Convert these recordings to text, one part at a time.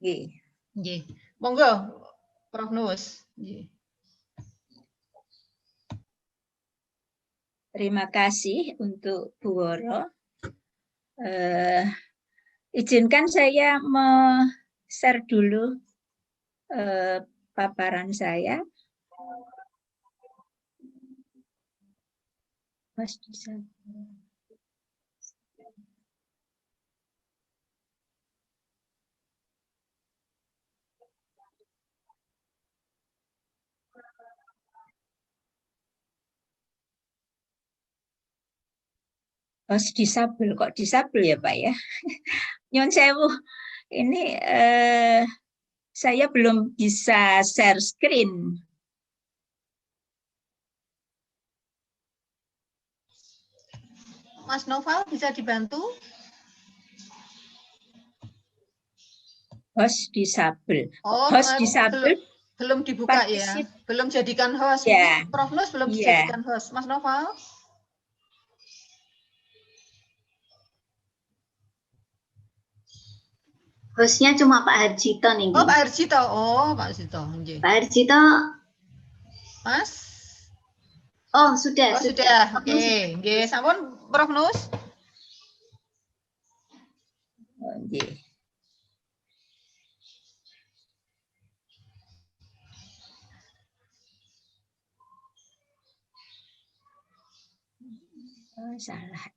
Nggih. Nggih. Monggo Prof Nus. Nggih. Terima kasih untuk Bu Woro. Izinkan saya share dulu paparan saya. Mas bisa. Host disabel, kok disabel ya Pak ya? Nyon sewu, ini saya belum bisa share screen. Mas Noval bisa dibantu? Host disabel. Oh, Host disabel. Belum dibuka ya? Belum jadikan host. Ya. Prof Nus belum dijadikan host. Mas Noval? Hostnya cuma Pak Harjito nih. Oh, Pak Harjito. Oh, Pak Harjito. Pak Harjito. Mas? Oh, sudah. Oh, sudah. Oke. Nggih, sampun Prof Nus. Nggih. Oh, salah.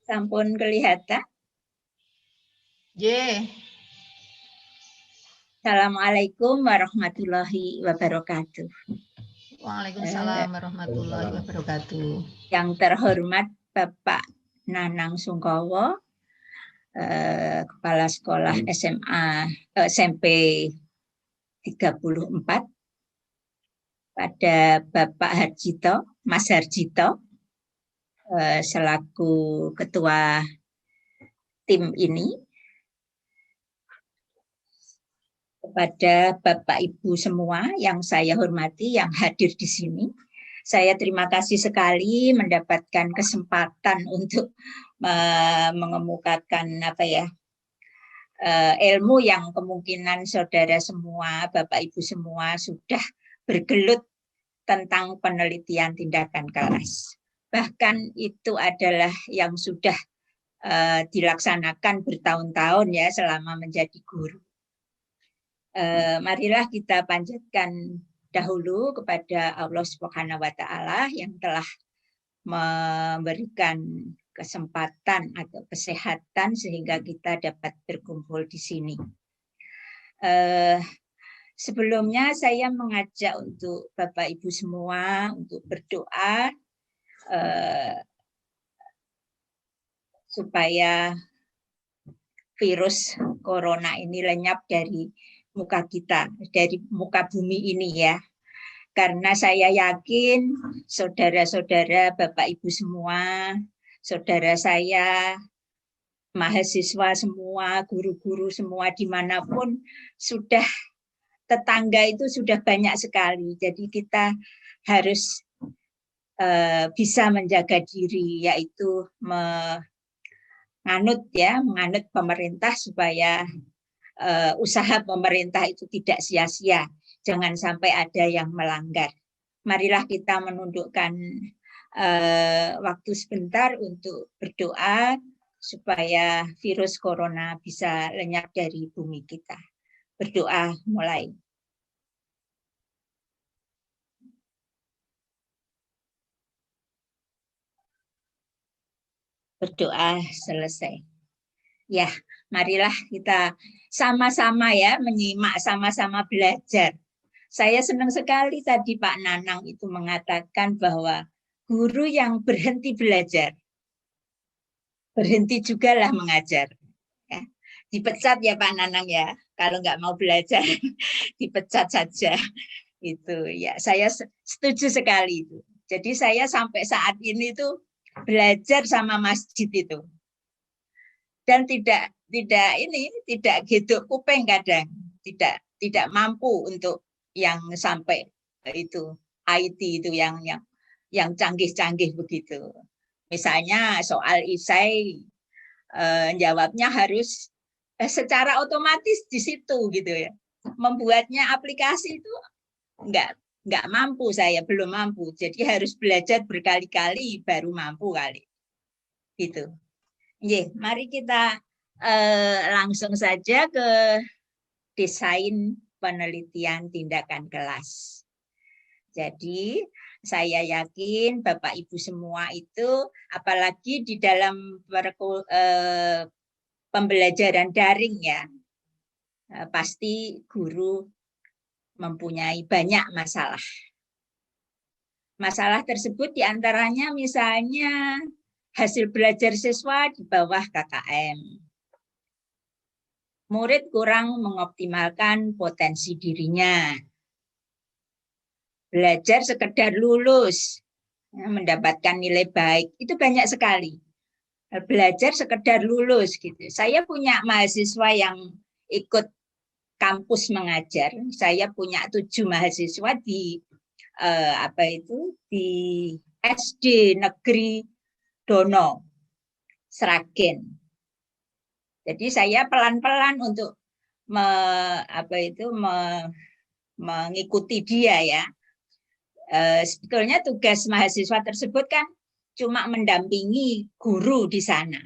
Sampun kelihatan? Nggih. Assalamualaikum warahmatullahi wabarakatuh. Waalaikumsalam warahmatullahi wabarakatuh. Yang terhormat Bapak Nanang Sungkowo, Kepala Sekolah SMA SMP 34, pada Bapak Harjito, Mas Harjito, selaku ketua tim ini, kepada Bapak Ibu semua yang saya hormati, yang hadir di sini. Saya terima kasih sekali mendapatkan kesempatan untuk mengemukakan ilmu yang kemungkinan saudara semua, Bapak Ibu semua sudah bergelut tentang penelitian tindakan kelas. Bahkan itu adalah yang sudah dilaksanakan bertahun-tahun ya selama menjadi guru. Marilah kita panjatkan dahulu kepada Allah Subhanahu wa Ta'ala yang telah memberikan kesempatan atau kesehatan sehingga kita dapat berkumpul di sini. Sebelumnya saya mengajak untuk Bapak Ibu semua untuk berdoa supaya virus corona ini lenyap dari muka kita, dari muka bumi ini ya. Karena saya yakin saudara-saudara, Bapak Ibu semua, saudara saya, mahasiswa semua, guru-guru semua dimanapun sudah tetangga itu sudah banyak sekali. Jadi kita harus bisa menjaga diri, yaitu menganut pemerintah supaya usaha pemerintah itu tidak sia-sia. Jangan sampai ada yang melanggar. Marilah kita menundukkan waktu sebentar untuk berdoa supaya virus corona bisa lenyap dari bumi kita. Berdoa mulai. Berdoa selesai. Ya, marilah kita sama-sama ya menyimak, sama-sama belajar. Saya senang sekali tadi Pak Nanang itu mengatakan bahwa guru yang berhenti belajar, berhenti juga lah mengajar. Ya. Dipecat ya Pak Nanang ya, kalau nggak mau belajar dipecat saja. Itu ya, saya setuju sekali itu. Jadi saya sampai saat ini tuh belajar sama masjid itu. Dan tidak gitu kuping kadang, tidak mampu untuk yang sampai itu IT itu yang canggih-canggih begitu. Misalnya soal esai, jawabnya harus secara otomatis di situ gitu ya. Membuatnya aplikasi itu nggak mampu, saya belum mampu. Jadi harus belajar berkali-kali baru mampu kali. Gitu. Mari kita langsung saja ke desain penelitian tindakan kelas. Jadi saya yakin Bapak Ibu semua itu, apalagi di dalam pembelajaran daring ya, pasti guru mempunyai banyak masalah. Masalah tersebut diantaranya misalnya hasil belajar siswa di bawah KKM. Murid kurang mengoptimalkan potensi dirinya. Belajar sekedar lulus, mendapatkan nilai baik, itu banyak sekali. Belajar sekedar lulus gitu. Saya punya mahasiswa yang ikut kampus mengajar. Saya punya 7 mahasiswa di di SD Negeri Dono, Sragen. Jadi saya pelan-pelan untuk mengikuti dia ya. Sebetulnya tugas mahasiswa tersebut kan cuma mendampingi guru di sana.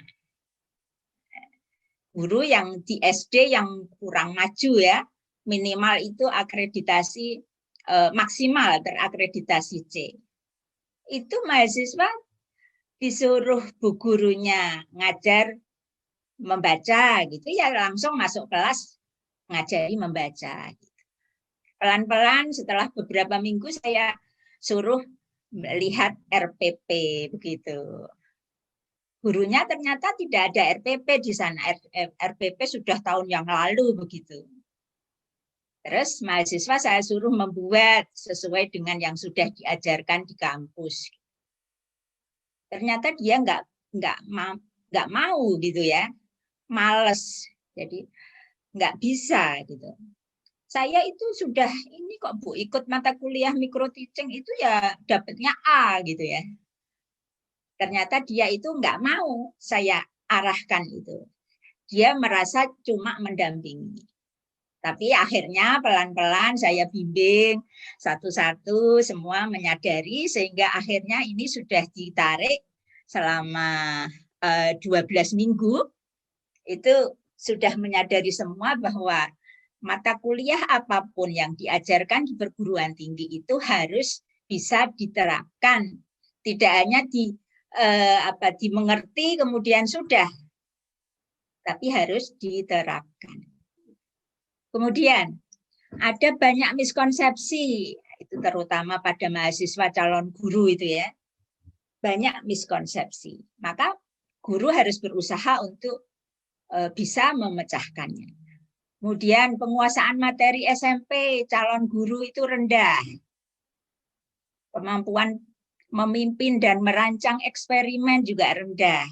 Guru yang di SD yang kurang maju ya, minimal itu akreditasi maksimal terakreditasi C. Itu mahasiswa disuruh bu gurunya ngajar membaca gitu ya, langsung masuk kelas ngajari membaca. Pelan-pelan setelah beberapa minggu saya suruh lihat RPP begitu. Gurunya ternyata tidak ada RPP di sana. RPP sudah tahun yang lalu begitu. Terus mahasiswa saya suruh membuat sesuai dengan yang sudah diajarkan di kampus. Ternyata dia nggak mau gitu ya, males. Jadi nggak bisa gitu. Saya itu sudah ini kok Bu ikut mata kuliah micro teaching itu ya dapatnya A gitu ya. Ternyata dia itu nggak mau saya arahkan itu. Dia merasa cuma mendampingi. Tapi akhirnya pelan-pelan saya bimbing satu-satu, semua menyadari sehingga akhirnya ini sudah ditarik selama 12 minggu. Itu sudah menyadari semua bahwa mata kuliah apapun yang diajarkan di perguruan tinggi itu harus bisa diterapkan, tidak hanya dimengerti kemudian sudah, tapi harus diterapkan. Kemudian ada banyak miskonsepsi, itu terutama pada mahasiswa calon guru itu ya, banyak miskonsepsi. Maka guru harus berusaha untuk bisa memecahkannya. Kemudian penguasaan materi SMP calon guru itu rendah. Kemampuan memimpin dan merancang eksperimen juga rendah.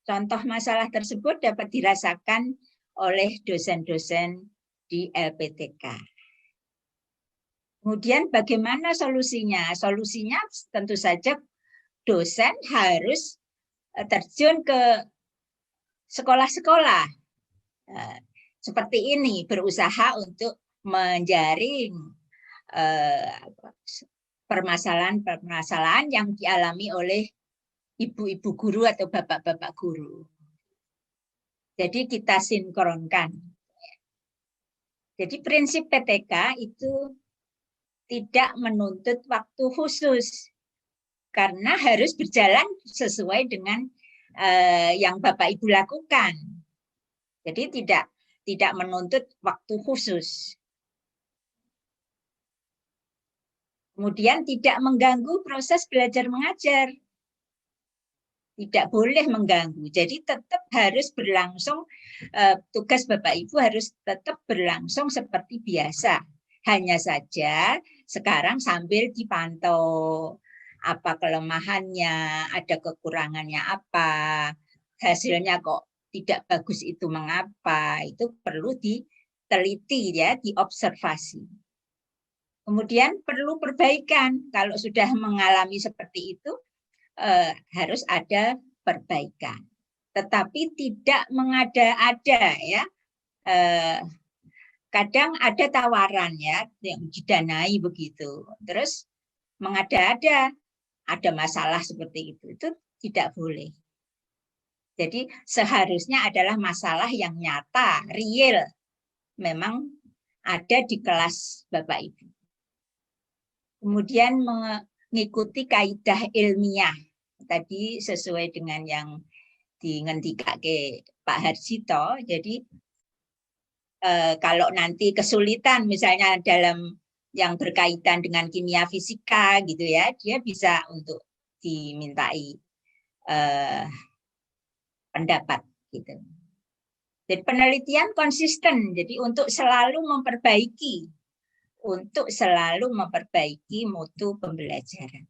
Contoh masalah tersebut dapat dirasakan oleh dosen-dosen di LPTK. Kemudian bagaimana solusinya? Solusinya tentu saja dosen harus terjun ke sekolah-sekolah. Seperti ini, berusaha untuk menjaring permasalahan-permasalahan yang dialami oleh ibu-ibu guru atau bapak-bapak guru. Jadi kita sinkronkan. Jadi prinsip PTK itu tidak menuntut waktu khusus, karena harus berjalan sesuai dengan yang Bapak Ibu lakukan. Jadi tidak menuntut waktu khusus. Kemudian tidak mengganggu proses belajar mengajar. Tidak boleh mengganggu. Jadi tetap harus berlangsung, tugas Bapak Ibu harus tetap berlangsung seperti biasa. Hanya saja sekarang sambil dipantau apa kelemahannya, ada kekurangannya apa, hasilnya kok tidak bagus itu mengapa, itu perlu diteliti ya, diobservasi. Kemudian perlu perbaikan. Kalau sudah mengalami seperti itu, harus ada perbaikan. Tetapi tidak mengada-ada ya. Kadang ada tawaran ya yang didanai begitu. Terus mengada-ada, ada masalah seperti itu tidak boleh. Jadi seharusnya adalah masalah yang nyata, real. Memang ada di kelas Bapak Ibu. Kemudian mengikuti kaidah ilmiah. Tadi sesuai dengan yang dingendikake Pak Harjito. Jadi kalau nanti kesulitan misalnya dalam yang berkaitan dengan kimia fisika gitu ya, dia bisa untuk dimintai pendapat gitu. Jadi penelitian konsisten, jadi untuk selalu memperbaiki mutu pembelajaran.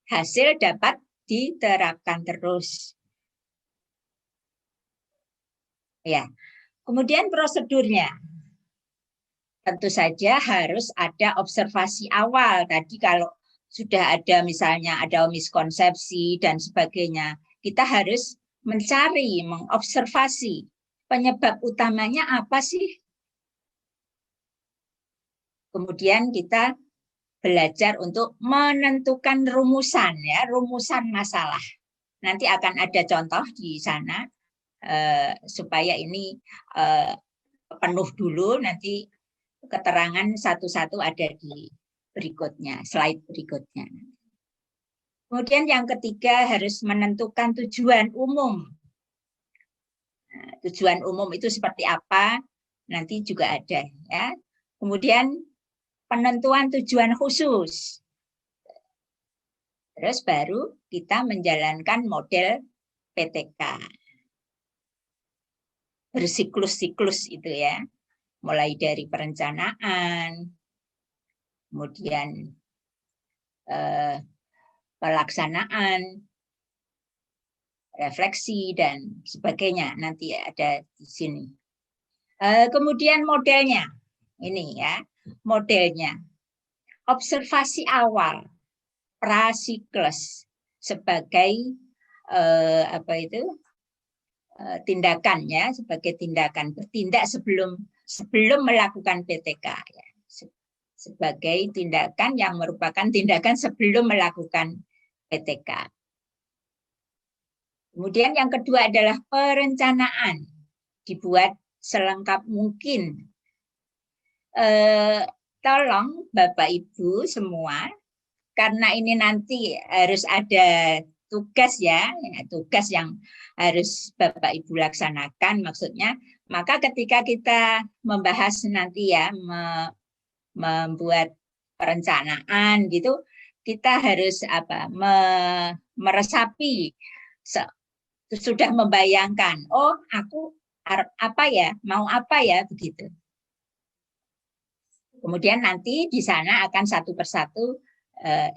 Hasil dapat diterapkan terus. Ya. Kemudian prosedurnya. Tentu saja harus ada observasi awal. Tadi kalau sudah ada misalnya ada miskonsepsi dan sebagainya, kita harus mencari, mengobservasi penyebab utamanya apa sih. Kemudian kita belajar untuk menentukan rumusan ya, rumusan masalah. Nanti akan ada contoh di sana supaya ini penuh dulu, nanti keterangan satu-satu ada di berikutnya, slide berikutnya. Kemudian yang ketiga harus menentukan tujuan umum. Nah, tujuan umum itu seperti apa? Nanti juga ada ya. Kemudian penentuan tujuan khusus. Terus baru kita menjalankan model PTK. Bersiklus-siklus itu ya. Mulai dari perencanaan, kemudian pelaksanaan, refleksi, dan sebagainya. Nanti ada di sini. Kemudian modelnya. Ini ya, modelnya. Observasi awal, prasiklus, sebagai tindakan ya, sebagai tindakan bertindak sebelum melakukan PTK ya. Sebagai tindakan yang merupakan tindakan sebelum melakukan PTK. Kemudian yang kedua adalah perencanaan, dibuat selengkap mungkin. Tolong Bapak Ibu semua, karena ini nanti harus ada tugas ya, tugas yang harus Bapak Ibu laksanakan maksudnya, maka ketika kita membahas nanti ya, membuat perencanaan gitu, kita harus meresapi, sudah membayangkan, oh aku mau apa ya begitu. Kemudian nanti di sana akan satu persatu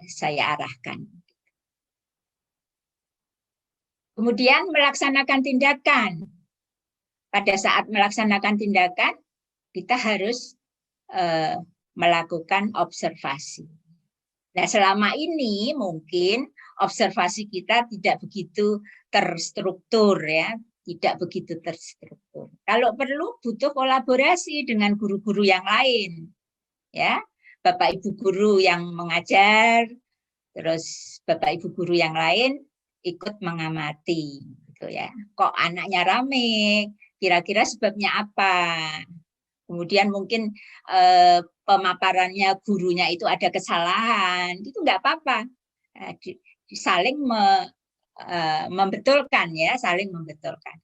saya arahkan. Kemudian melaksanakan tindakan. Pada saat melaksanakan tindakan, kita harus melakukan observasi. Nah, selama ini mungkin observasi kita tidak begitu terstruktur ya, tidak begitu terstruktur. Kalau perlu butuh kolaborasi dengan guru-guru yang lain. Ya, Bapak Ibu guru yang mengajar, terus Bapak Ibu guru yang lain ikut mengamati gitu ya. Kok anaknya rame? Kira-kira sebabnya apa? Kemudian mungkin pemaparannya gurunya itu ada kesalahan, itu enggak apa-apa. Saling membetulkan ya, saling membetulkan.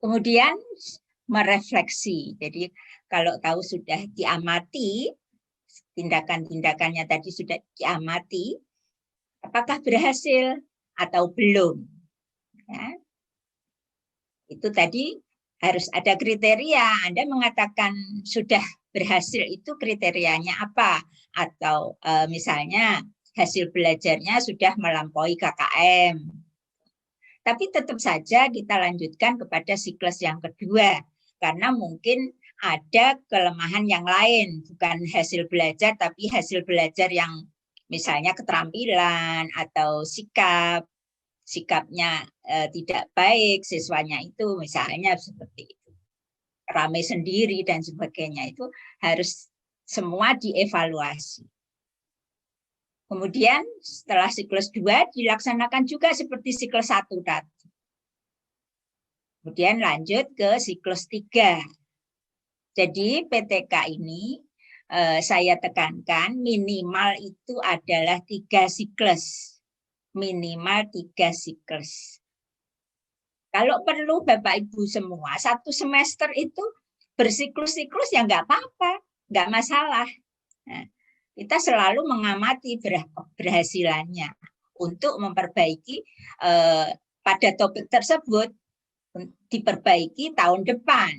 Kemudian merefleksi. Jadi kalau tahu sudah diamati, tindakan-tindakannya tadi sudah diamati, apakah berhasil atau belum? Ya. Itu tadi harus ada kriteria. Anda mengatakan sudah berhasil itu kriterianya apa? Atau misalnya hasil belajarnya sudah melampaui KKM. Tapi tetap saja kita lanjutkan kepada siklus yang kedua. Karena mungkin ada kelemahan yang lain, bukan hasil belajar, tapi hasil belajar yang misalnya keterampilan atau sikapnya tidak baik siswanya itu, misalnya seperti itu, ramai sendiri dan sebagainya, itu harus semua dievaluasi. Kemudian setelah siklus 2 dilaksanakan juga seperti siklus 1 tadi. Kemudian lanjut ke siklus 3. Jadi PTK ini saya tekankan minimal itu adalah 3 siklus. Minimal 3 siklus. Kalau perlu Bapak Ibu semua, 1 semester itu bersiklus-siklus ya nggak apa-apa, nggak masalah. Nah, kita selalu mengamati berhasilannya untuk memperbaiki pada topik tersebut, diperbaiki tahun depan.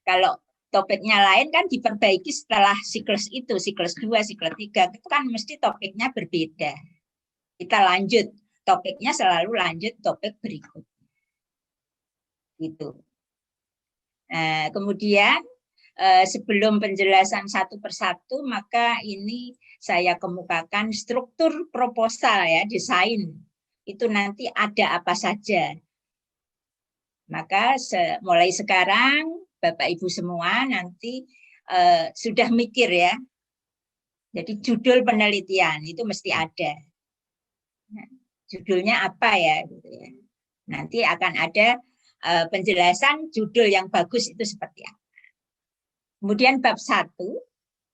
Kalau topiknya lain kan diperbaiki setelah siklus itu, siklus 2, siklus 3, itu kan mesti topiknya berbeda. Kita lanjut, topiknya selalu lanjut topik berikutnya. Gitu. Nah, kemudian sebelum penjelasan satu persatu, maka ini saya kemukakan struktur proposal ya, desain. Itu nanti ada apa saja. Maka mulai sekarang Bapak Ibu semua nanti sudah mikir ya. Jadi judul penelitian itu mesti ada. Nah, judulnya apa ya? Nanti akan ada penjelasan judul yang bagus itu seperti apa. Kemudian bab 1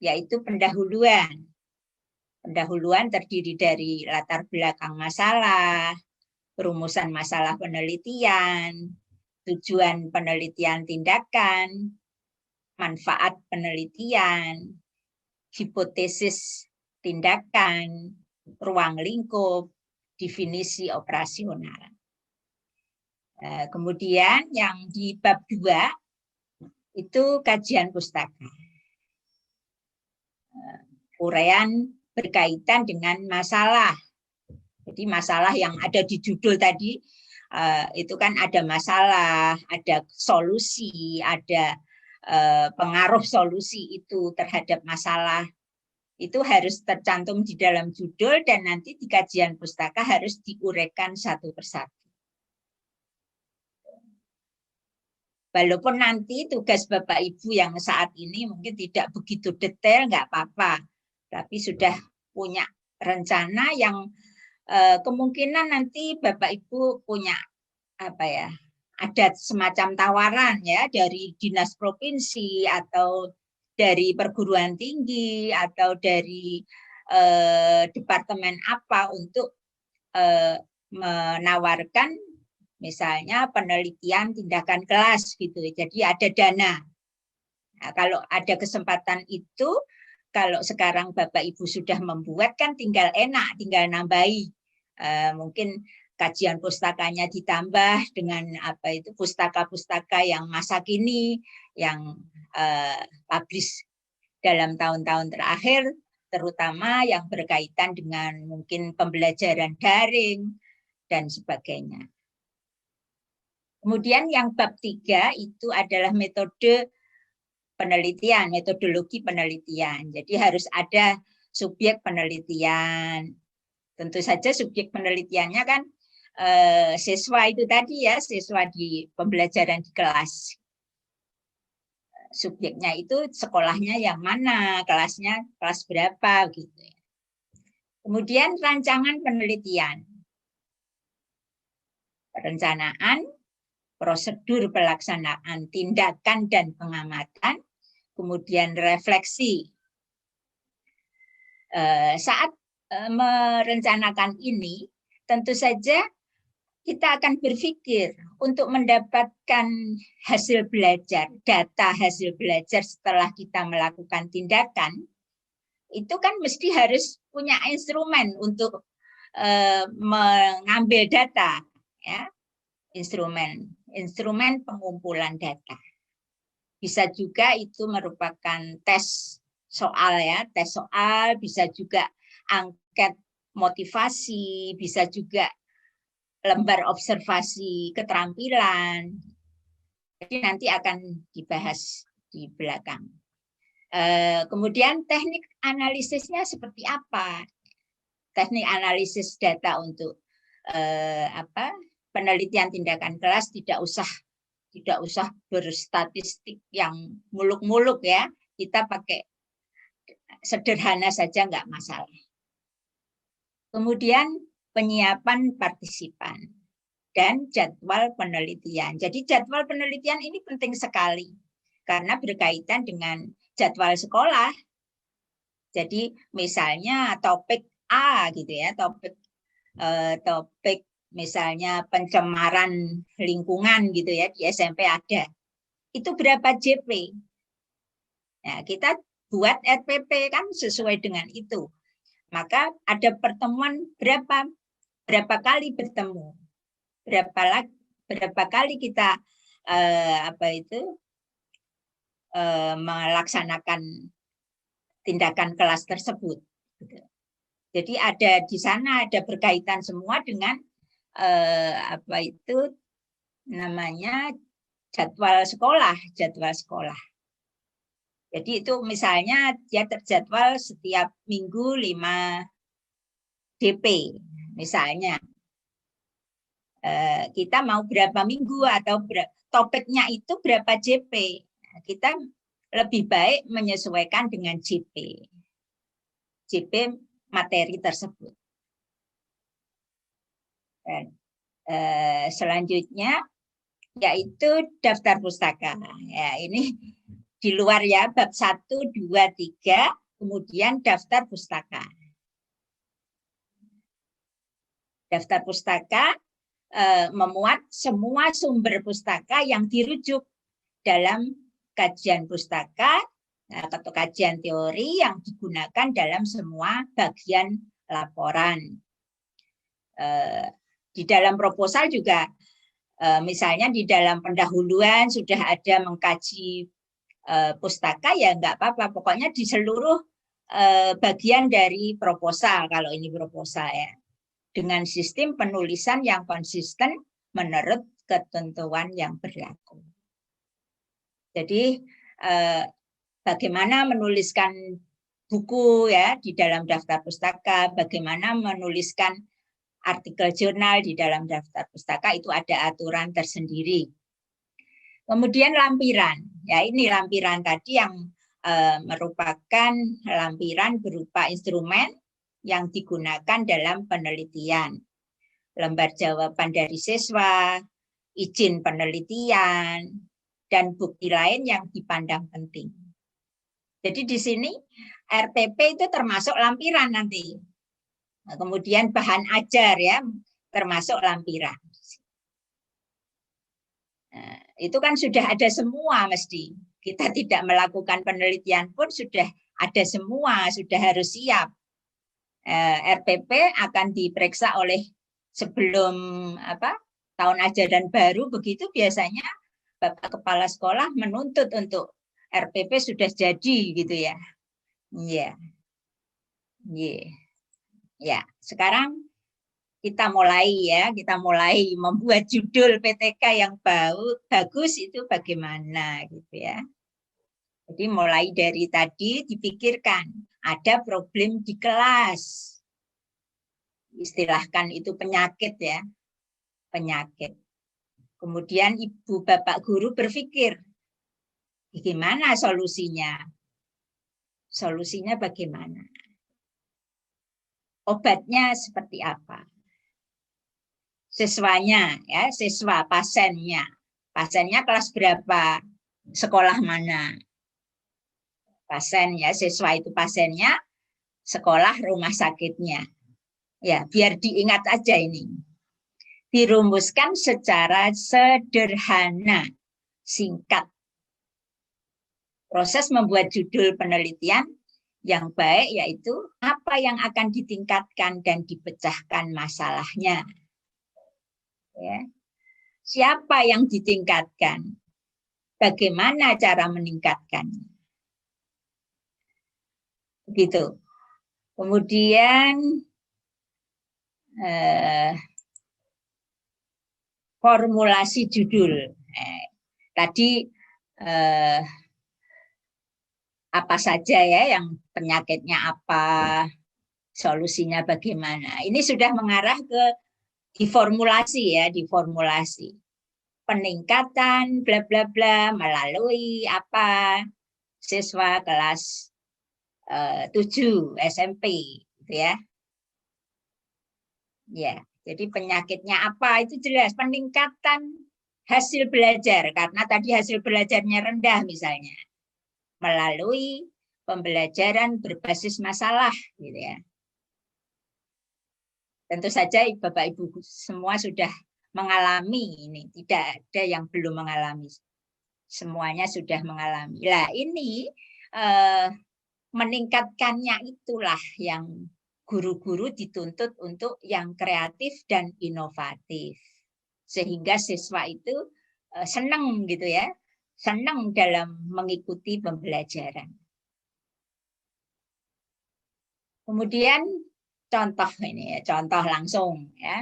yaitu pendahuluan. Pendahuluan terdiri dari latar belakang masalah, perumusan masalah penelitian, tujuan penelitian tindakan, manfaat penelitian, hipotesis tindakan, ruang lingkup, definisi operasional. Kemudian yang di bab 2 itu kajian pustaka. Uraian berkaitan dengan masalah. Jadi masalah yang ada di judul tadi, itu kan ada masalah, ada solusi, ada pengaruh solusi itu terhadap masalah. Itu harus tercantum di dalam judul dan nanti di kajian pustaka harus diuraikan satu persatu. Walaupun nanti tugas Bapak Ibu yang saat ini mungkin tidak begitu detail, nggak apa-apa. Tapi sudah punya rencana yang kemungkinan nanti Bapak Ibu punya apa ya, ada semacam tawaran ya dari dinas provinsi atau dari perguruan tinggi atau dari departemen apa untuk menawarkan misalnya penelitian tindakan kelas gitu. Jadi ada dana. Nah, kalau ada kesempatan itu, kalau sekarang Bapak Ibu sudah membuat kan tinggal enak, tinggal nambahi. Mungkin kajian pustakanya ditambah dengan apa itu pustaka-pustaka yang masa kini, yang publish dalam tahun-tahun terakhir, terutama yang berkaitan dengan mungkin pembelajaran daring dan sebagainya. Kemudian yang bab 3 itu adalah metode penelitian, metodologi penelitian. Jadi harus ada subjek penelitian. Tentu saja subjek penelitiannya kan siswa itu tadi ya, siswa di pembelajaran di kelas. Subjeknya itu sekolahnya yang mana, kelasnya kelas berapa gitu. Kemudian rancangan penelitian. Perencanaan, prosedur pelaksanaan tindakan dan pengamatan, kemudian refleksi. Saat merencanakan ini, tentu saja kita akan berpikir untuk mendapatkan hasil belajar, data hasil belajar setelah kita melakukan tindakan, itu kan mesti harus punya instrumen untuk mengambil data, ya. Instrumen pengumpulan data. Bisa juga itu merupakan tes soal ya, tes soal, bisa juga angket motivasi, bisa juga lembar observasi keterampilan. Jadi nanti akan dibahas di belakang. Kemudian teknik analisisnya seperti apa? Teknik analisis data untuk penelitian tindakan kelas tidak usah berstatistik yang muluk-muluk ya. Kita pakai sederhana saja nggak masalah. Kemudian penyiapan partisipan dan jadwal penelitian. Jadi jadwal penelitian ini penting sekali karena berkaitan dengan jadwal sekolah. Jadi misalnya topik A gitu ya, topik misalnya pencemaran lingkungan gitu ya, di SMP ada. Itu berapa JP? Nah, kita buat RPP kan sesuai dengan itu. Maka ada pertemuan berapa kali bertemu, berapa kali kita melaksanakan tindakan kelas tersebut. Jadi ada di sana ada berkaitan semua dengan jadwal sekolah. Jadi itu misalnya dia terjadwal setiap minggu 5 DP misalnya. Kita mau berapa minggu atau topiknya itu berapa JP. Kita lebih baik menyesuaikan dengan JP materi tersebut. Dan, selanjutnya yaitu daftar pustaka. Ya, ini di luar ya, bab 1, 2, 3, kemudian daftar pustaka. Daftar pustaka memuat semua sumber pustaka yang dirujuk dalam kajian pustaka atau kajian teori yang digunakan dalam semua bagian laporan. Di dalam proposal juga, misalnya di dalam pendahuluan sudah ada mengkaji pustaka, ya nggak apa-apa. Pokoknya di seluruh bagian dari proposal, kalau ini proposal ya, dengan sistem penulisan yang konsisten menurut ketentuan yang berlaku. Jadi bagaimana menuliskan buku ya di dalam daftar pustaka, bagaimana menuliskan artikel jurnal di dalam daftar pustaka, itu ada aturan tersendiri. Kemudian lampiran, ya ini lampiran tadi yang merupakan lampiran berupa instrumen yang digunakan dalam penelitian. Lembar jawaban dari siswa, izin penelitian, dan bukti lain yang dipandang penting. Jadi di sini RPP itu termasuk lampiran nanti. Nah, kemudian bahan ajar ya, termasuk lampiran. Nah, itu kan sudah ada semua mesti. Kita tidak melakukan penelitian pun sudah ada semua, sudah harus siap. RPP akan diperiksa oleh sebelum tahun ajaran baru, begitu biasanya Bapak Kepala Sekolah menuntut untuk RPP sudah jadi gitu ya. Iya. Yeah. Ya, sekarang kita mulai membuat judul PTK yang bagus itu bagaimana gitu ya. Jadi mulai dari tadi dipikirkan ada problem di kelas. Istilahkan itu penyakit ya. Penyakit. Kemudian ibu bapak guru berpikir bagaimana solusinya? Solusinya bagaimana? Obatnya seperti apa? Siswanya ya, siswa pasiennya. Pasiennya kelas berapa? Sekolah mana? Pasien ya, siswa itu pasiennya, sekolah rumah sakitnya. Ya, biar diingat aja ini. Dirumuskan secara sederhana, singkat. Proses membuat judul penelitian yang baik yaitu apa yang akan ditingkatkan dan dipecahkan masalahnya. Ya. Siapa yang ditingkatkan? Bagaimana cara meningkatkannya? Begitu. Kemudian formulasi judul. tadi apa saja ya yang penyakitnya apa, solusinya bagaimana. Ini sudah mengarah ke diformulasi ya, diformulasi. Peningkatan bla bla bla melalui apa siswa kelas 7 SMP gitu ya. Ya, jadi penyakitnya apa itu jelas, peningkatan hasil belajar karena tadi hasil belajarnya rendah misalnya. Melalui pembelajaran berbasis masalah gitu ya. Tentu saja Bapak Ibu semua sudah mengalami ini, tidak ada yang belum mengalami. Semuanya sudah mengalami. Lah ini meningkatkannya itulah yang guru-guru dituntut untuk yang kreatif dan inovatif. Sehingga siswa itu senang gitu ya, senang dalam mengikuti pembelajaran. Kemudian contoh ini ya, contoh langsung ya.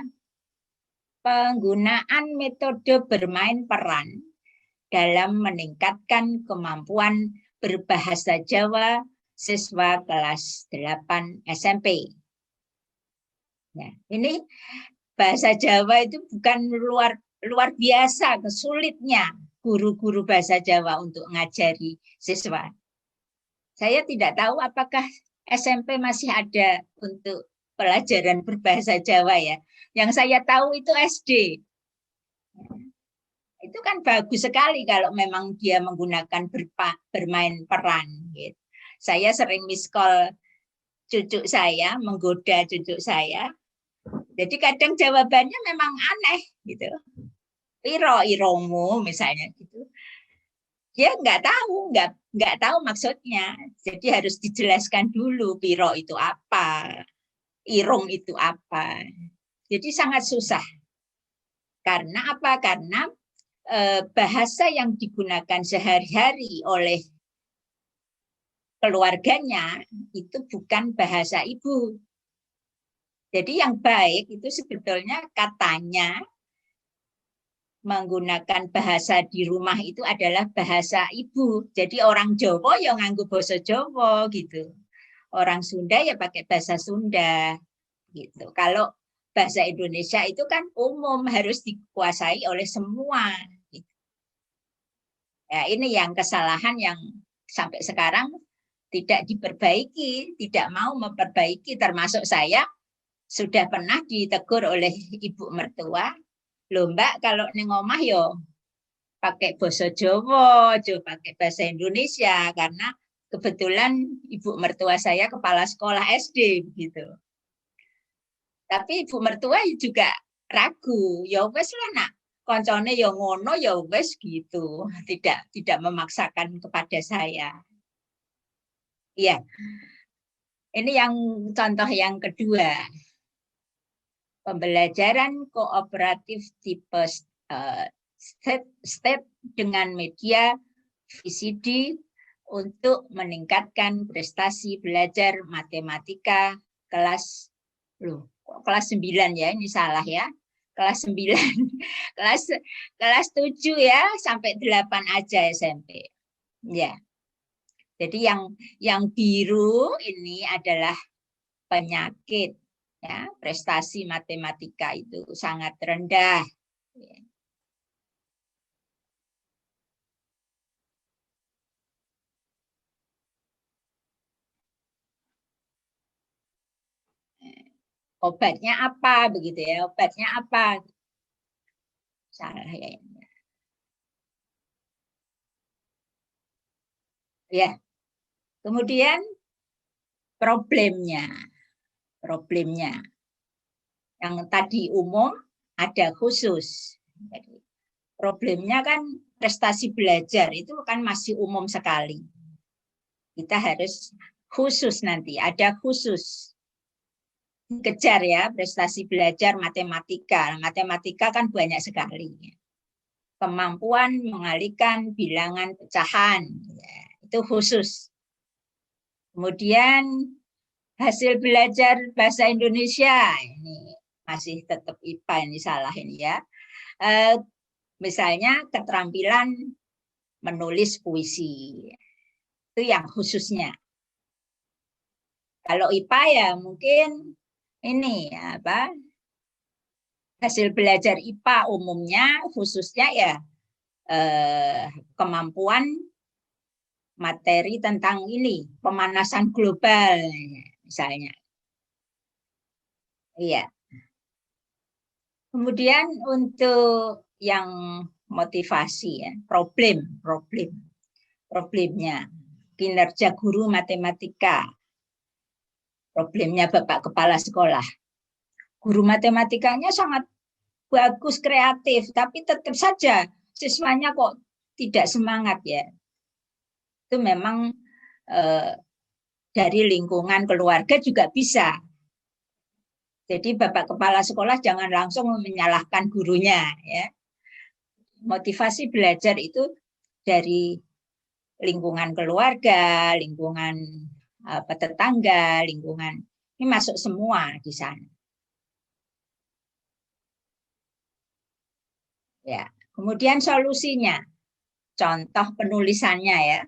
Penggunaan metode bermain peran dalam meningkatkan kemampuan berbahasa Jawa siswa kelas 8 SMP. Nah, ini bahasa Jawa itu bukan luar biasa kesulitnya guru-guru bahasa Jawa untuk ngajari siswa. Saya tidak tahu apakah SMP masih ada untuk pelajaran berbahasa Jawa ya. Yang saya tahu itu SD. Itu kan bagus sekali kalau memang dia menggunakan bermain peran. Gitu. Saya sering miss call cucu saya, menggoda cucu saya. Jadi kadang jawabannya memang aneh gitu. Piro iromu misalnya gitu. Dia nggak tahu maksudnya. Jadi harus dijelaskan dulu piro itu apa, irung itu apa. Jadi sangat susah. Karena apa? Karena bahasa yang digunakan sehari-hari oleh keluarganya itu bukan bahasa ibu. Jadi yang baik itu sebetulnya katanya menggunakan bahasa di rumah itu adalah bahasa ibu. Jadi orang Jawa ya nganggo bahasa Jawa gitu. Orang Sunda ya pakai bahasa Sunda gitu. Kalau bahasa Indonesia itu kan umum harus dikuasai oleh semua. Gitu. Ya, ini yang kesalahan yang sampai sekarang tidak diperbaiki, tidak mau memperbaiki, termasuk saya sudah pernah ditegur oleh ibu mertua, loh Mbak kalau ning omah yo pakai bahasa Jawa, aja pakai bahasa Indonesia karena kebetulan ibu mertua saya kepala sekolah SD begitu. Tapi ibu mertua juga ragu, ya wes lah nak, koncone ya ngono ya wes gitu, tidak memaksakan kepada saya. Iya. Ini yang contoh yang kedua. Pembelajaran kooperatif tipe STEP dengan media VCD untuk meningkatkan prestasi belajar matematika kelas 9 ya, ini salah ya. Kelas 9. kelas 7 ya, sampai 8 aja SMP. Ya. Jadi yang biru ini adalah penyakit. Ya, prestasi matematika itu sangat rendah. Obatnya apa begitu ya? Obatnya apa? Salah ya. Ya. Kemudian problemnya. Yang tadi umum ada khusus. Jadi, problemnya kan prestasi belajar itu kan masih umum sekali. Kita harus khusus nanti, ada khusus. Kejar ya, prestasi belajar matematika. Matematika kan banyak sekali. Kemampuan mengalihkan bilangan pecahan. Ya, itu khusus. Kemudian hasil belajar bahasa Indonesia. Ini masih tetap IPA, ini salah ini ya. Misalnya keterampilan menulis puisi. Itu yang khususnya. Kalau IPA ya mungkin ini apa? Hasil belajar IPA umumnya khususnya ya kemampuan materi tentang ini, pemanasan global misalnya. Iya. Kemudian untuk yang motivasi ya, problemnya kinerja guru matematika. Problemnya Bapak Kepala Sekolah. Guru matematikanya sangat bagus, kreatif, tapi tetap saja siswanya kok tidak semangat ya. Itu memang dari lingkungan keluarga juga bisa. Jadi Bapak Kepala Sekolah jangan langsung menyalahkan gurunya ya. Motivasi belajar itu dari lingkungan keluarga, lingkungan tetangga, lingkungan ini masuk semua di sana. Ya, kemudian solusinya, contoh penulisannya ya,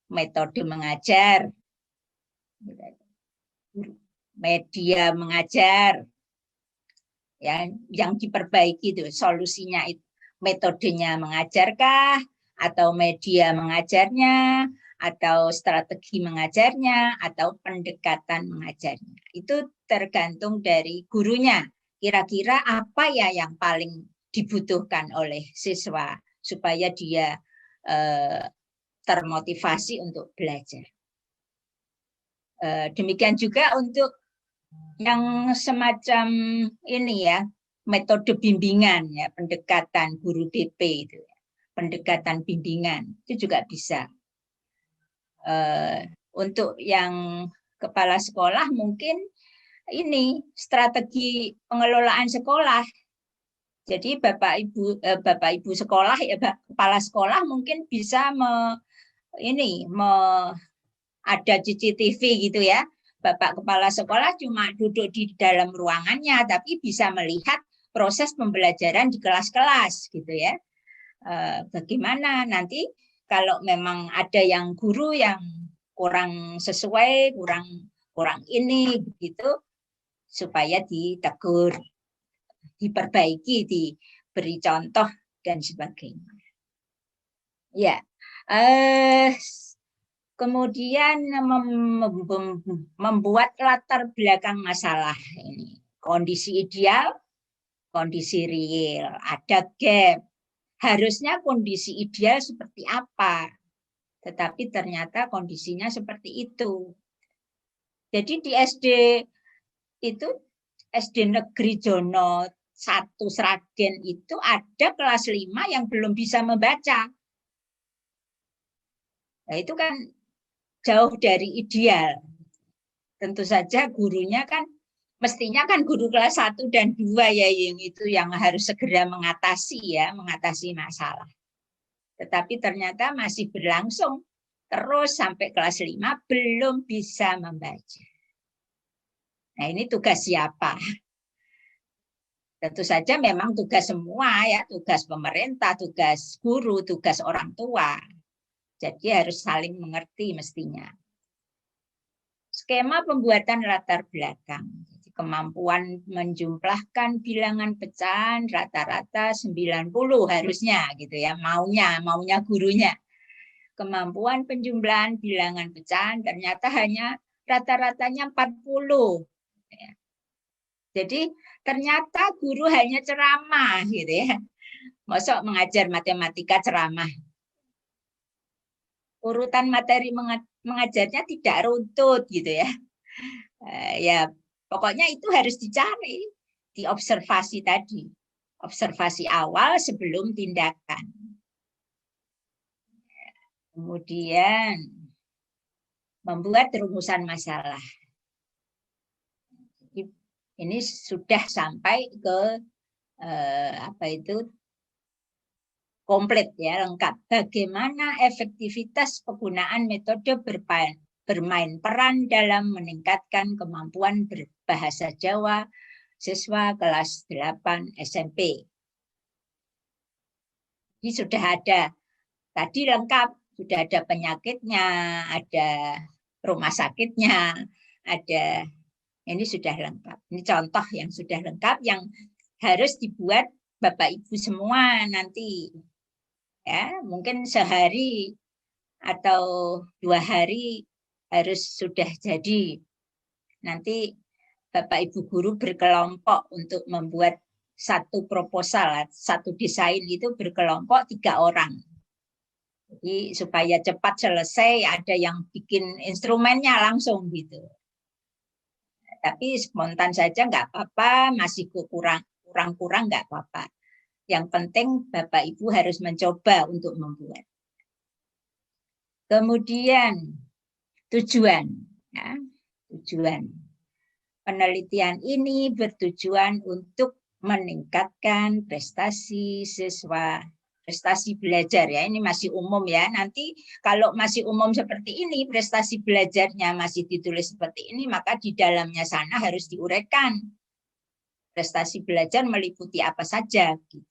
metode mengajar, media mengajar, ya, yang diperbaiki itu solusinya itu metodenya mengajarkah atau media mengajarnya atau strategi mengajarnya atau pendekatan mengajarnya. Itu tergantung dari gurunya. Kira-kira apa ya yang paling dibutuhkan oleh siswa supaya dia termotivasi untuk belajar. Demikian juga untuk yang semacam ini ya, metode bimbingan ya, pendekatan guru DP itu, pendekatan bimbingan itu juga bisa. Untuk yang kepala sekolah mungkin ini strategi pengelolaan sekolah. Jadi Bapak Ibu sekolah ya, kepala sekolah mungkin bisa ada CCTV gitu ya. Bapak kepala sekolah cuma duduk di dalam ruangannya, tapi bisa melihat proses pembelajaran di kelas-kelas gitu ya. Bagaimana nanti kalau memang ada yang guru yang kurang sesuai, kurang ini begitu, supaya ditegur, diperbaiki, diberi contoh dan sebagainya. Ya. Kemudian membuat latar belakang masalah ini. Kondisi ideal, kondisi real, ada gap. Harusnya kondisi ideal seperti apa? Tetapi ternyata kondisinya seperti itu. Jadi di SD itu, SD Negeri Jono 1 Sragen itu ada kelas 5 yang belum bisa membaca. Nah, itu kan jauh dari ideal. Tentu saja gurunya kan mestinya kan guru kelas 1 dan 2 ya yang harus segera mengatasi masalah. Tetapi ternyata masih berlangsung terus sampai kelas 5 belum bisa membaca. Nah, ini tugas siapa? Tentu saja memang tugas semua ya, tugas pemerintah, tugas guru, tugas orang tua. Jadi harus saling mengerti mestinya. Skema pembuatan latar belakang. Kemampuan menjumlahkan bilangan pecahan rata-rata 90 harusnya gitu ya, maunya gurunya. Kemampuan penjumlahan bilangan pecahan ternyata hanya rata-ratanya 40. Jadi ternyata guru hanya ceramah gitu ya. Masa mengajar matematika ceramah. Urutan materi mengajarnya tidak runtut gitu ya. Ya pokoknya itu harus dicari, diobservasi tadi. Observasi awal sebelum tindakan. Kemudian membuat rumusan masalah. Ini sudah sampai ke komplit ya, lengkap. Bagaimana efektivitas penggunaan metode bermain peran dalam meningkatkan kemampuan berbahasa Jawa siswa kelas 8 SMP. Ini sudah ada tadi lengkap, sudah ada penyakitnya, ada rumah sakitnya, ada ini sudah lengkap. Ini contoh yang sudah lengkap yang harus dibuat Bapak Ibu semua nanti. Ya, mungkin sehari atau 2 hari harus sudah jadi. Nanti Bapak Ibu guru berkelompok untuk membuat satu proposal, satu desain itu berkelompok 3 orang. Jadi supaya cepat selesai, ada yang bikin instrumennya langsung gitu. Tapi spontan saja nggak apa-apa, masih kurang nggak apa-apa. Yang penting Bapak Ibu harus mencoba untuk membuat. Kemudian tujuan, ya, tujuan penelitian ini bertujuan untuk meningkatkan prestasi siswa, prestasi belajar ya. Ini masih umum ya. Nanti kalau masih umum seperti ini, prestasi belajarnya masih ditulis seperti ini, maka di dalamnya sana harus diuraikan. Prestasi belajar meliputi apa saja. Gitu.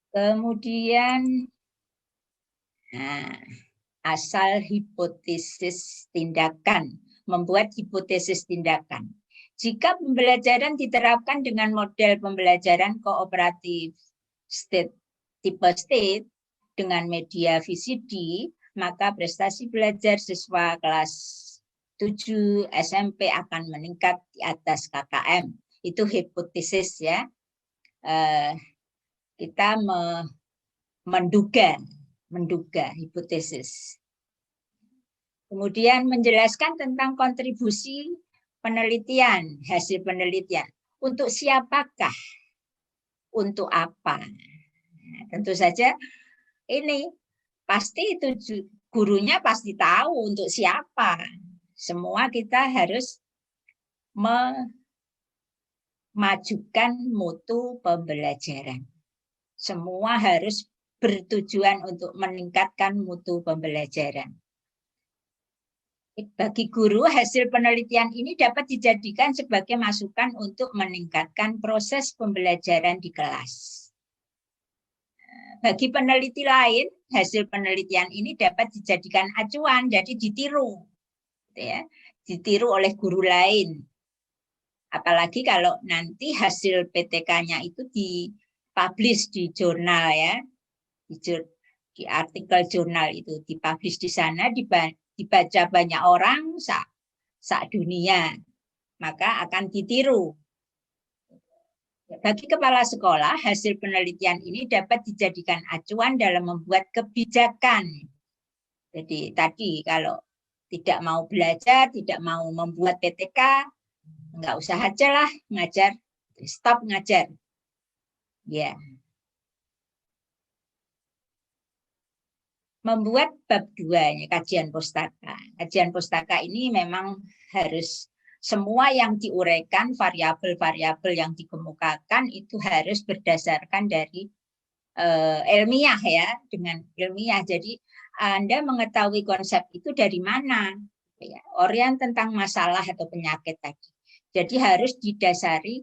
Kemudian asal hipotesis tindakan, membuat hipotesis tindakan. Jika pembelajaran diterapkan dengan model pembelajaran kooperatif tipe state dengan media VCD, maka prestasi belajar siswa kelas 7 SMP akan meningkat di atas KKM. Itu hipotesis ya. Kita menduga hipotesis. Kemudian menjelaskan tentang kontribusi penelitian, hasil penelitian. Untuk siapakah? Untuk apa? Nah, tentu saja ini pasti itu gurunya pasti tahu untuk siapa. Semua kita harus memajukan mutu pembelajaran. Semua harus bertujuan untuk meningkatkan mutu pembelajaran. Bagi guru, hasil penelitian ini dapat dijadikan sebagai masukan untuk meningkatkan proses pembelajaran di kelas. Bagi peneliti lain, hasil penelitian ini dapat dijadikan acuan, jadi ditiru. Ya, ditiru oleh guru lain. Apalagi kalau nanti hasil PTK-nya itu dipublish di jurnal ya, di artikel jurnal itu dipublish di sana, dibaca banyak orang sak dunia, maka akan ditiru. Bagi kepala sekolah, hasil penelitian ini dapat dijadikan acuan dalam membuat kebijakan. Jadi tadi kalau tidak mau belajar, tidak mau membuat PTK, nggak usah aja lah ngajar, stop ngajar. Ya. Membuat bab 2, kajian pustaka. Kajian pustaka ini memang harus semua yang diuraikan, variabel-variabel yang dikemukakan itu harus berdasarkan dari ilmiah ya, dengan ilmiah. Jadi Anda mengetahui konsep itu dari mana? Ya, orian tentang masalah atau penyakit tadi. Jadi harus didasari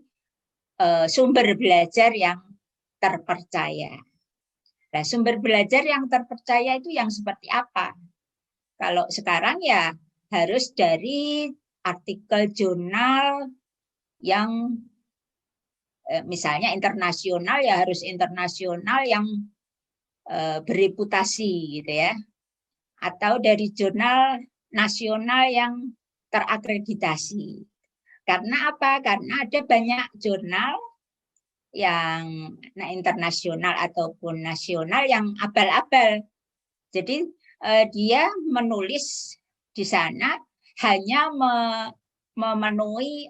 sumber belajar yang terpercaya. Nah, sumber belajar yang terpercaya itu yang seperti apa? Kalau sekarang ya harus dari artikel jurnal yang misalnya internasional ya harus internasional yang bereputasi gitu ya. Atau dari jurnal nasional yang terakreditasi. Karena apa? Karena ada banyak jurnal yang internasional ataupun nasional yang abal-abal. Jadi dia menulis di sana hanya memenuhi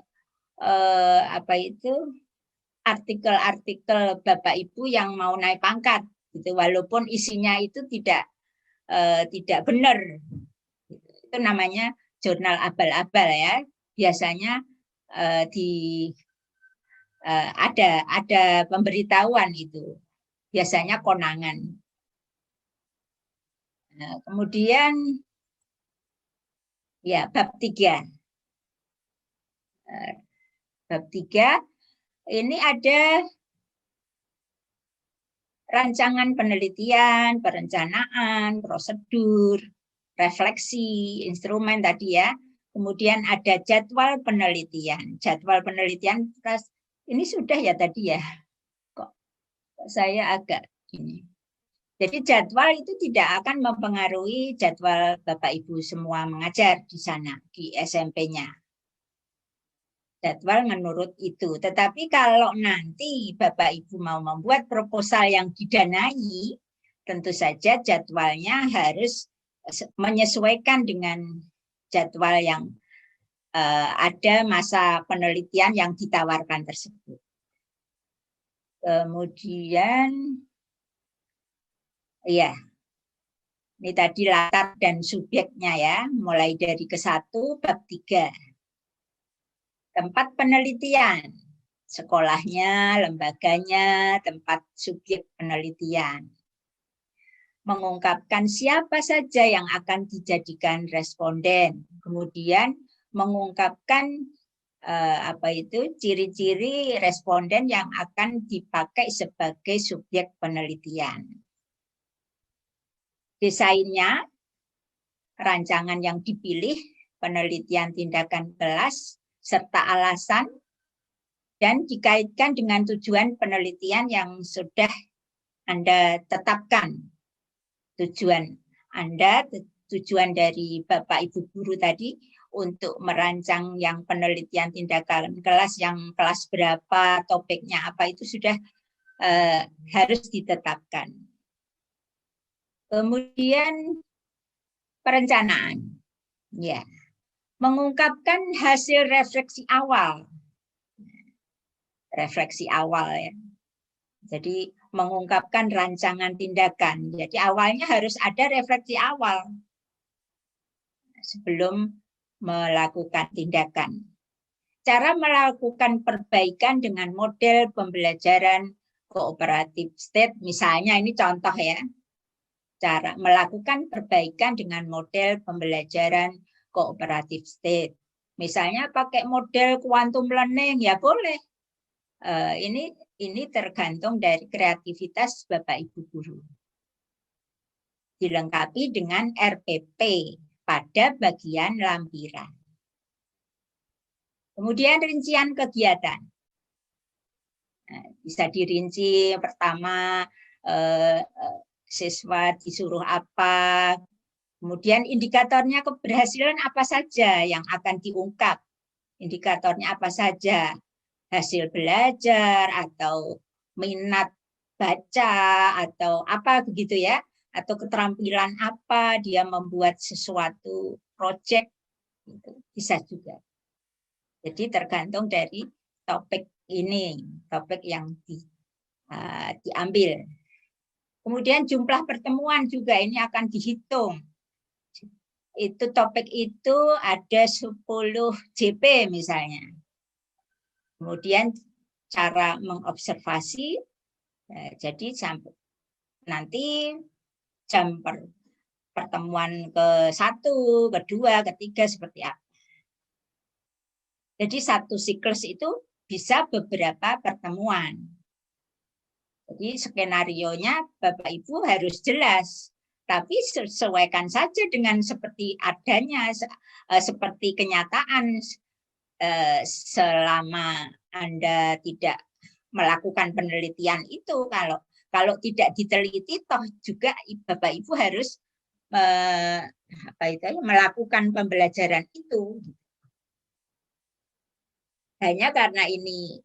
artikel-artikel Bapak Ibu yang mau naik pangkat, gitu. Walaupun isinya itu tidak benar. Itu namanya jurnal abal-abal ya. Biasanya ada pemberitahuan itu, biasanya konangan. Nah, kemudian ya bab 3. Bab 3 ini ada rancangan penelitian, perencanaan, prosedur, refleksi, instrumen tadi ya. Kemudian ada jadwal penelitian. Jadwal penelitian ini sudah ya tadi ya. Kok saya agak ini. Jadi jadwal itu tidak akan mempengaruhi jadwal Bapak Ibu semua mengajar di sana, di SMP-nya. Jadwal menurut itu. Tetapi kalau nanti Bapak Ibu mau membuat proposal yang didanai, tentu saja jadwalnya harus menyesuaikan dengan jadwal yang ada masa penelitian yang ditawarkan tersebut. Kemudian, ya, ini tadi latar dan subjeknya ya, mulai dari ke-1 bab 3. Tempat penelitian, sekolahnya, lembaganya, tempat subjek penelitian. Mengungkapkan siapa saja yang akan dijadikan responden. Kemudian mengungkapkan ciri-ciri responden yang akan dipakai sebagai subjek penelitian. Desainnya, rancangan yang dipilih, penelitian tindakan kelas, serta alasan, dan dikaitkan dengan tujuan penelitian yang sudah Anda tetapkan. Tujuan Anda, tujuan dari Bapak Ibu Guru tadi, untuk merancang yang penelitian tindakan kelas, yang kelas berapa, topiknya apa, itu sudah harus ditetapkan. Kemudian perencanaan. Ya. Mengungkapkan hasil refleksi awal. Refleksi awal ya. Jadi mengungkapkan rancangan tindakan. Jadi awalnya harus ada refleksi awal sebelum melakukan tindakan. Cara melakukan perbaikan dengan model pembelajaran kooperatif state, misalnya ini contoh ya. Cara melakukan perbaikan dengan model pembelajaran kooperatif state. Misalnya pakai model quantum learning ya boleh. Ini tergantung dari kreativitas Bapak Ibu Guru. Dilengkapi dengan RPP pada bagian lampiran. Kemudian rincian kegiatan. Bisa dirinci pertama siswa disuruh apa. Kemudian indikatornya keberhasilan apa saja yang akan diungkap. Indikatornya apa saja. Hasil belajar atau minat baca atau apa begitu ya. Atau keterampilan apa dia membuat sesuatu proyek. Bisa juga. Jadi tergantung dari topik ini. Topik yang diambil. Kemudian jumlah pertemuan juga ini akan dihitung. Itu topik itu ada 10 JP misalnya. Kemudian cara mengobservasi, jadi nanti jam pertemuan ke-1, ke-2, ke-3 seperti apa. Jadi satu siklus itu bisa beberapa pertemuan. Jadi skenario-nya Bapak Ibu harus jelas. Tapi sesuaikan saja dengan seperti adanya, seperti kenyataan selama Anda tidak melakukan penelitian itu. Kalau tidak diteliti, toh juga Bapak Ibu harus melakukan pembelajaran itu. Hanya karena ini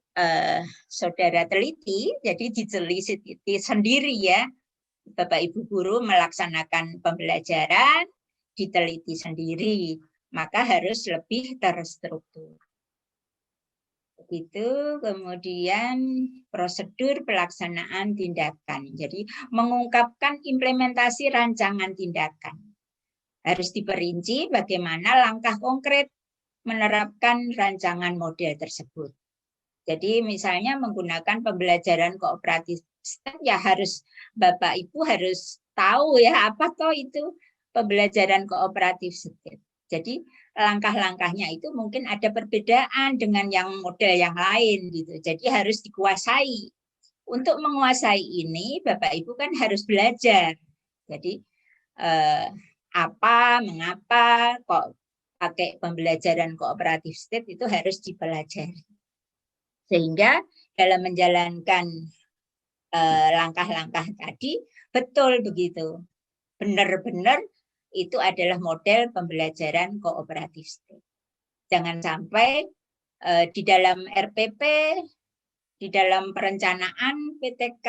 saudara teliti, jadi diteliti sendiri ya. Bapak Ibu Guru melaksanakan pembelajaran, diteliti sendiri, maka harus lebih terstruktur. Begitu, kemudian prosedur pelaksanaan tindakan. Jadi mengungkapkan implementasi rancangan tindakan. Harus diperinci bagaimana langkah konkret menerapkan rancangan model tersebut. Jadi misalnya menggunakan pembelajaran kooperatif, ya harus Bapak Ibu harus tahu ya apa toh itu pembelajaran kooperatif state. Jadi langkah-langkahnya itu mungkin ada perbedaan dengan yang model yang lain gitu. Jadi harus dikuasai Untuk menguasai ini, Bapak Ibu kan harus belajar. Jadi apa, mengapa, kok pakai pembelajaran kooperatif state itu harus dipelajari. Sehingga dalam menjalankan langkah-langkah tadi, betul begitu. Benar-benar itu adalah model pembelajaran kooperatif state. Jangan sampai di dalam RPP, di dalam perencanaan PTK,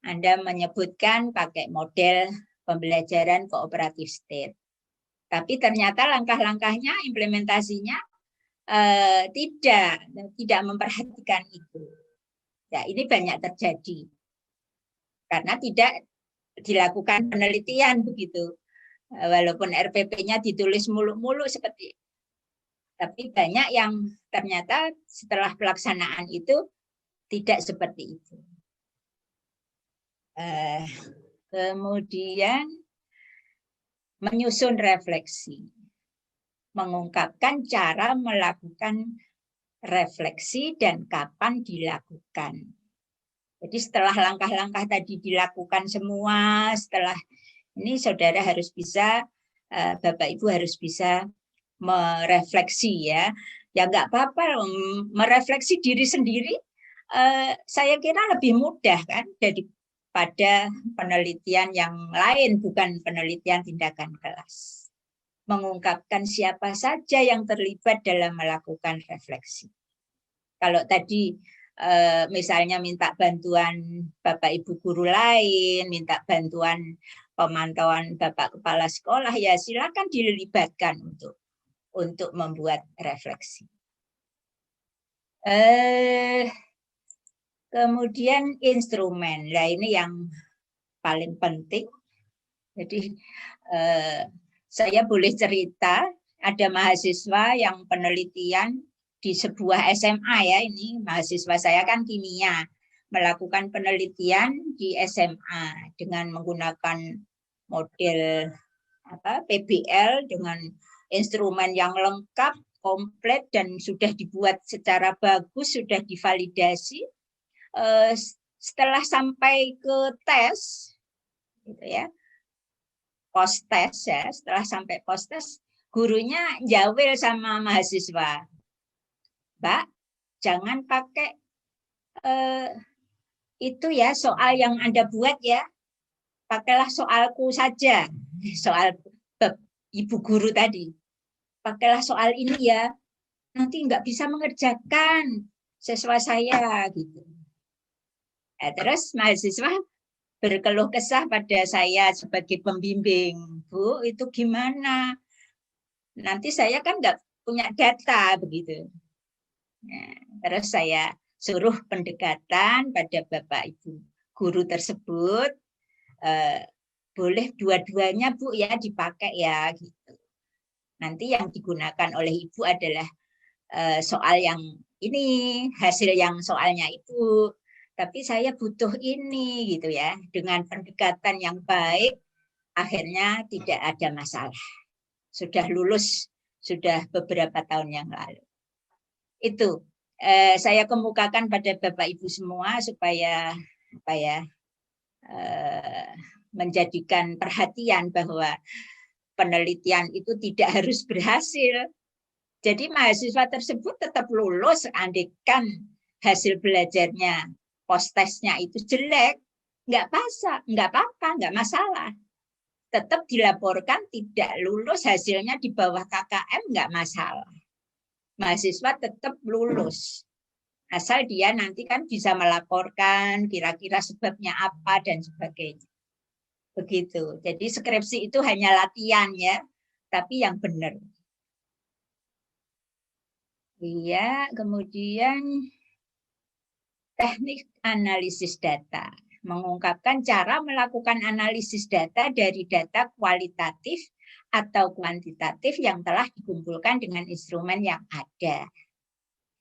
Anda menyebutkan pakai model pembelajaran kooperatif state. Tapi ternyata langkah-langkahnya, implementasinya tidak memperhatikan itu. Ya, ini banyak terjadi. Karena tidak dilakukan penelitian begitu. Walaupun RPP-nya ditulis muluk-muluk seperti itu. Tapi banyak yang ternyata setelah pelaksanaan itu tidak seperti itu. Kemudian menyusun refleksi. Mengungkapkan cara melakukan refleksi dan kapan dilakukan. Jadi setelah langkah-langkah tadi dilakukan semua, setelah ini saudara harus bisa, Bapak Ibu harus bisa merefleksi ya. Ya nggak apa-apa, merefleksi diri sendiri, saya kira lebih mudah kan daripada penelitian yang lain, bukan penelitian tindakan kelas. Mengungkapkan siapa saja yang terlibat dalam melakukan refleksi. Kalau tadi misalnya minta bantuan Bapak Ibu guru lain, minta bantuan pemantauan Bapak Kepala Sekolah, ya silakan dilibatkan untuk membuat refleksi. Kemudian instrumen, nah ini yang paling penting. Jadi saya boleh cerita, ada mahasiswa yang penelitian di sebuah SMA ya, ini mahasiswa saya kan kimia, melakukan penelitian di SMA dengan menggunakan model PBL dengan instrumen yang lengkap, komplit dan sudah dibuat secara bagus, sudah divalidasi. Setelah sampai ke tes, gitu ya, post tes ya, setelah sampai post tes, gurunya jawel sama mahasiswa, Mbak, jangan pakai itu ya soal yang Anda buat ya, pakailah soalku saja, soal ibu guru tadi, pakailah soal ini ya, nanti nggak bisa mengerjakan siswa saya gitu. Terus mahasiswa berkeluh kesah pada saya sebagai pembimbing, Bu, itu gimana? Nanti saya kan nggak punya data begitu. Nah, terus saya suruh pendekatan pada Bapak Ibu guru tersebut, boleh dua-duanya Bu ya dipakai ya gitu. Nanti yang digunakan oleh Ibu adalah soal yang ini, hasil yang soalnya itu, tapi saya butuh ini gitu ya. Dengan pendekatan yang baik, akhirnya tidak ada masalah. Sudah lulus, sudah beberapa tahun yang lalu. Itu saya kemukakan pada Bapak Ibu semua supaya menjadikan perhatian bahwa penelitian itu tidak harus berhasil. Jadi mahasiswa tersebut tetap lulus andaikan hasil belajarnya, post testnya itu jelek, nggak apa-apa, nggak masalah. Tetap dilaporkan tidak lulus, hasilnya di bawah KKM nggak masalah. Mahasiswa tetap lulus. Asal dia nanti kan bisa melaporkan kira-kira sebabnya apa dan sebagainya. Begitu. Jadi skripsi itu hanya latihan ya, tapi yang benar. Iya, kemudian teknik analisis data. Mengungkapkan cara melakukan analisis data dari data kualitatif atau kuantitatif yang telah dikumpulkan dengan instrumen yang ada.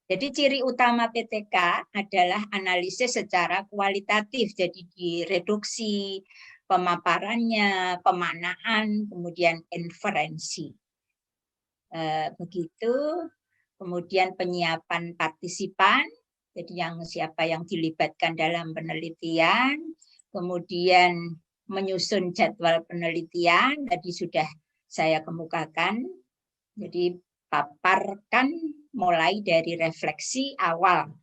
Jadi ciri utama PTK adalah analisis secara kualitatif, jadi direduksi pemaparannya, pemaknaan, kemudian inferensi. Begitu, kemudian penyiapan partisipan, Jadi siapa yang dilibatkan dalam penelitian, kemudian menyusun jadwal penelitian, tadi sudah saya kemukakan. Jadi paparkan mulai dari refleksi awal,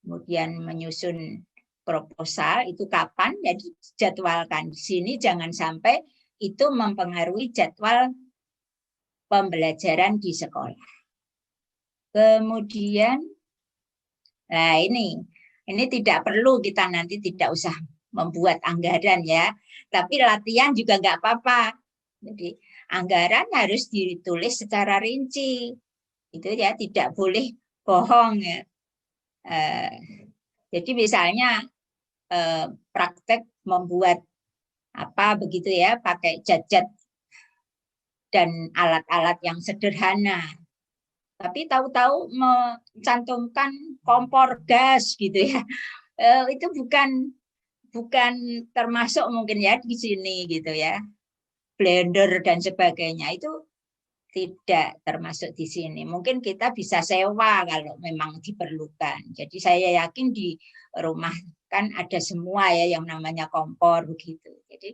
kemudian menyusun proposal itu kapan, jadi jadwalkan. Di sini jangan sampai itu mempengaruhi jadwal pembelajaran di sekolah. Kemudian, nah ini tidak perlu kita nanti tidak usah membuat anggaran ya, tapi latihan juga nggak apa-apa. Jadi anggaran harus ditulis secara rinci, itu ya, tidak boleh bohong ya. Jadi misalnya praktek membuat apa begitu ya, pakai cat-cat dan alat-alat yang sederhana, tapi tahu-tahu mencantumkan kompor gas gitu ya, itu bukan termasuk mungkin ya di sini gitu ya, blender dan sebagainya itu tidak termasuk di sini. Mungkin kita bisa sewa kalau memang diperlukan. Jadi saya yakin di rumah kan ada semua ya yang namanya kompor begitu. Jadi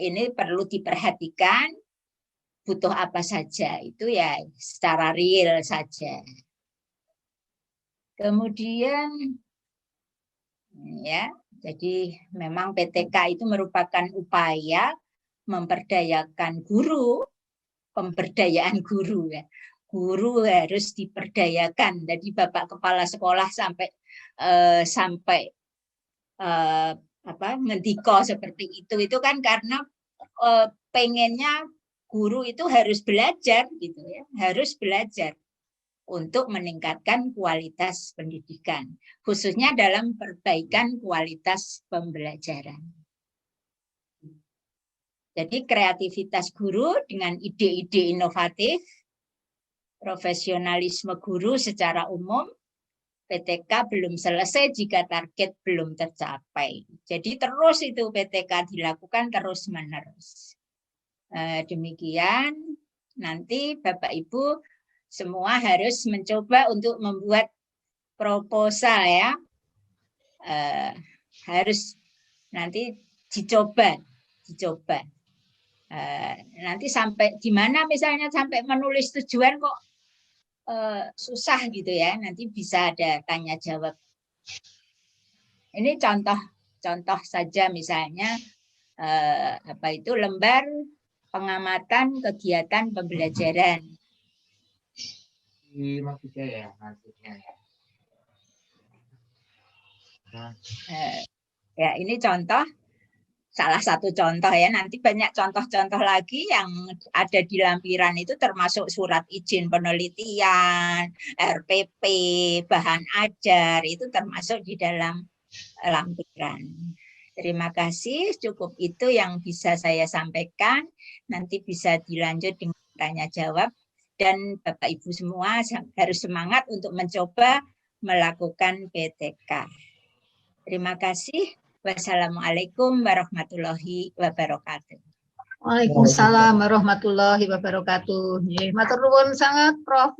ini perlu diperhatikan butuh apa saja, itu ya secara real saja. Kemudian ya, jadi memang PTK itu merupakan upaya memperdayakan guru, pemberdayaan guru ya. Guru harus diperdayakan. Jadi Bapak Kepala Sekolah sampai ngendiko seperti itu kan karena pengennya guru itu harus belajar gitu ya, harus belajar untuk meningkatkan kualitas pendidikan, khususnya dalam perbaikan kualitas pembelajaran. Jadi kreativitas guru dengan ide-ide inovatif, profesionalisme guru secara umum, PTK belum selesai jika target belum tercapai. Jadi terus itu PTK dilakukan terus-menerus. Demikian, nanti Bapak Ibu semua harus mencoba untuk membuat proposal ya. Harus nanti dicoba. Nanti sampai di mana misalnya sampai menulis tujuan kok susah gitu ya, nanti bisa ada tanya jawab. Ini contoh saja misalnya lembar pengamatan kegiatan pembelajaran. Ya ini salah satu contoh ya, nanti banyak contoh-contoh lagi yang ada di lampiran itu termasuk surat izin penelitian, RPP, bahan ajar, itu termasuk di dalam lampiran. Terima kasih, cukup itu yang bisa saya sampaikan, nanti bisa dilanjut dengan tanya jawab, dan Bapak Ibu semua harus semangat untuk mencoba melakukan PTK. Terima kasih. Wassalamualaikum warahmatullahi wabarakatuh. Waalaikumsalam warahmatullahi wabarakatuh. Matur nuwun sangat Prof.